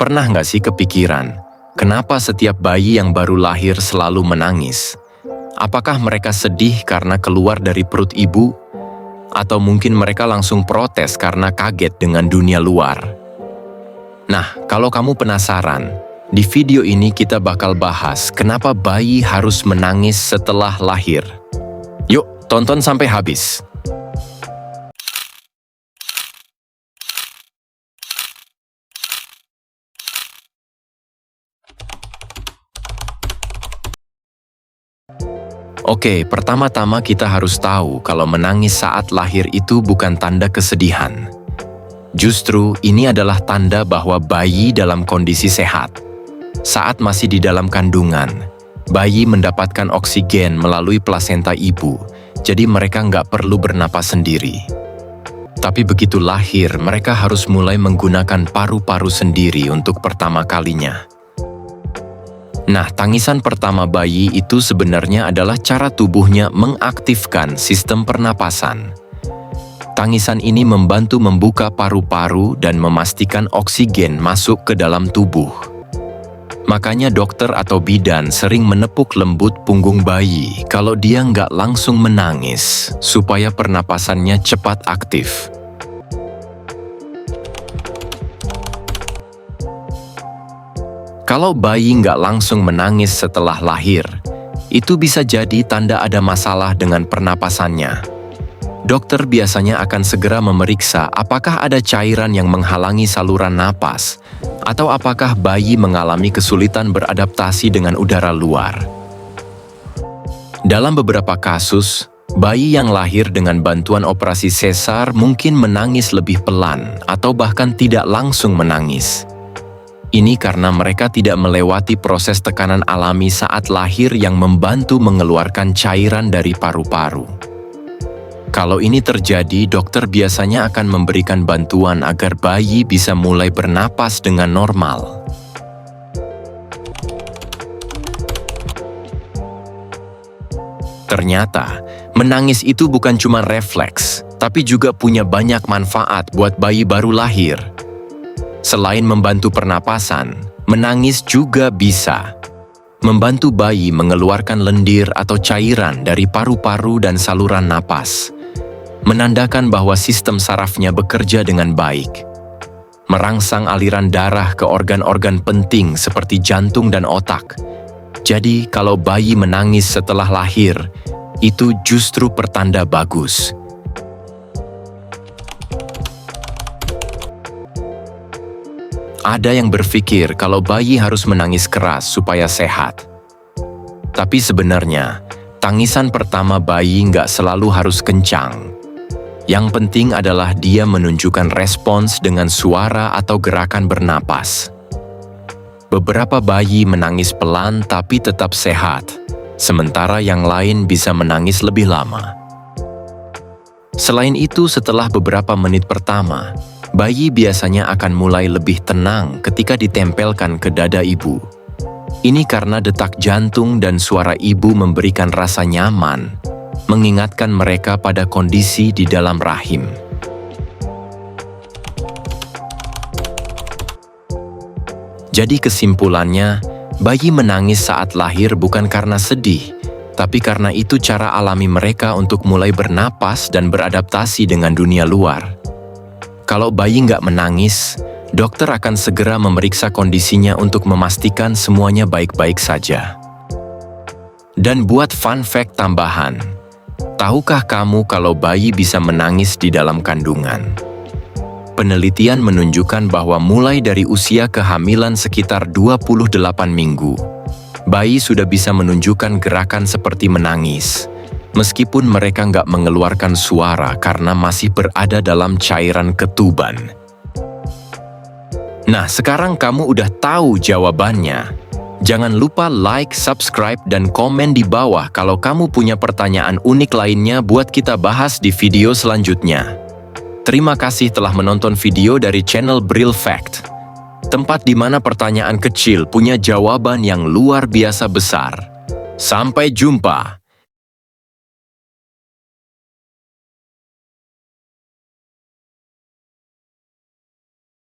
Pernah nggak sih kepikiran, kenapa setiap bayi yang baru lahir selalu menangis? Apakah mereka sedih karena keluar dari perut ibu? Atau mungkin mereka langsung protes karena kaget dengan dunia luar? Nah, kalau kamu penasaran, di video ini kita bakal bahas kenapa bayi harus menangis setelah lahir. Yuk, tonton sampai habis. Oke, pertama-tama kita harus tahu kalau menangis saat lahir itu bukan tanda kesedihan. Justru ini adalah tanda bahwa bayi dalam kondisi sehat. Saat masih di dalam kandungan, bayi mendapatkan oksigen melalui plasenta ibu, jadi mereka nggak perlu bernapas sendiri. Tapi begitu lahir, mereka harus mulai menggunakan paru-paru sendiri untuk pertama kalinya. Nah, tangisan pertama bayi itu sebenarnya adalah cara tubuhnya mengaktifkan sistem pernapasan. Tangisan ini membantu membuka paru-paru dan memastikan oksigen masuk ke dalam tubuh. Makanya dokter atau bidan sering menepuk lembut punggung bayi kalau dia nggak langsung menangis, supaya pernapasannya cepat aktif. Kalau bayi nggak langsung menangis setelah lahir, itu bisa jadi tanda ada masalah dengan pernapasannya. Dokter biasanya akan segera memeriksa apakah ada cairan yang menghalangi saluran napas, atau apakah bayi mengalami kesulitan beradaptasi dengan udara luar. Dalam beberapa kasus, bayi yang lahir dengan bantuan operasi sesar mungkin menangis lebih pelan atau bahkan tidak langsung menangis. Ini karena mereka tidak melewati proses tekanan alami saat lahir yang membantu mengeluarkan cairan dari paru-paru. Kalau ini terjadi, dokter biasanya akan memberikan bantuan agar bayi bisa mulai bernapas dengan normal. Ternyata, menangis itu bukan cuma refleks, tapi juga punya banyak manfaat buat bayi baru lahir. Selain membantu pernapasan, menangis juga bisa membantu bayi mengeluarkan lendir atau cairan dari paru-paru dan saluran napas, menandakan bahwa sistem sarafnya bekerja dengan baik, merangsang aliran darah ke organ-organ penting seperti jantung dan otak. Jadi, kalau bayi menangis setelah lahir, itu justru pertanda bagus. Ada yang berpikir kalau bayi harus menangis keras supaya sehat. Tapi sebenarnya, tangisan pertama bayi nggak selalu harus kencang. Yang penting adalah dia menunjukkan respons dengan suara atau gerakan bernapas. Beberapa bayi menangis pelan tapi tetap sehat, sementara yang lain bisa menangis lebih lama. Selain itu, setelah beberapa menit pertama, bayi biasanya akan mulai lebih tenang ketika ditempelkan ke dada ibu. Ini karena detak jantung dan suara ibu memberikan rasa nyaman, mengingatkan mereka pada kondisi di dalam rahim. Jadi kesimpulannya, bayi menangis saat lahir bukan karena sedih, tapi karena itu cara alami mereka untuk mulai bernapas dan beradaptasi dengan dunia luar. Kalau bayi nggak menangis, dokter akan segera memeriksa kondisinya untuk memastikan semuanya baik-baik saja. Dan buat fun fact tambahan, tahukah kamu kalau bayi bisa menangis di dalam kandungan? Penelitian menunjukkan bahwa mulai dari usia kehamilan sekitar 28 minggu, bayi sudah bisa menunjukkan gerakan seperti menangis, meskipun mereka nggak mengeluarkan suara karena masih berada dalam cairan ketuban. Nah, sekarang kamu udah tahu jawabannya. Jangan lupa like, subscribe, dan komen di bawah kalau kamu punya pertanyaan unik lainnya buat kita bahas di video selanjutnya. Terima kasih telah menonton video dari channel Bril Fact, tempat di mana pertanyaan kecil punya jawaban yang luar biasa besar. Sampai jumpa!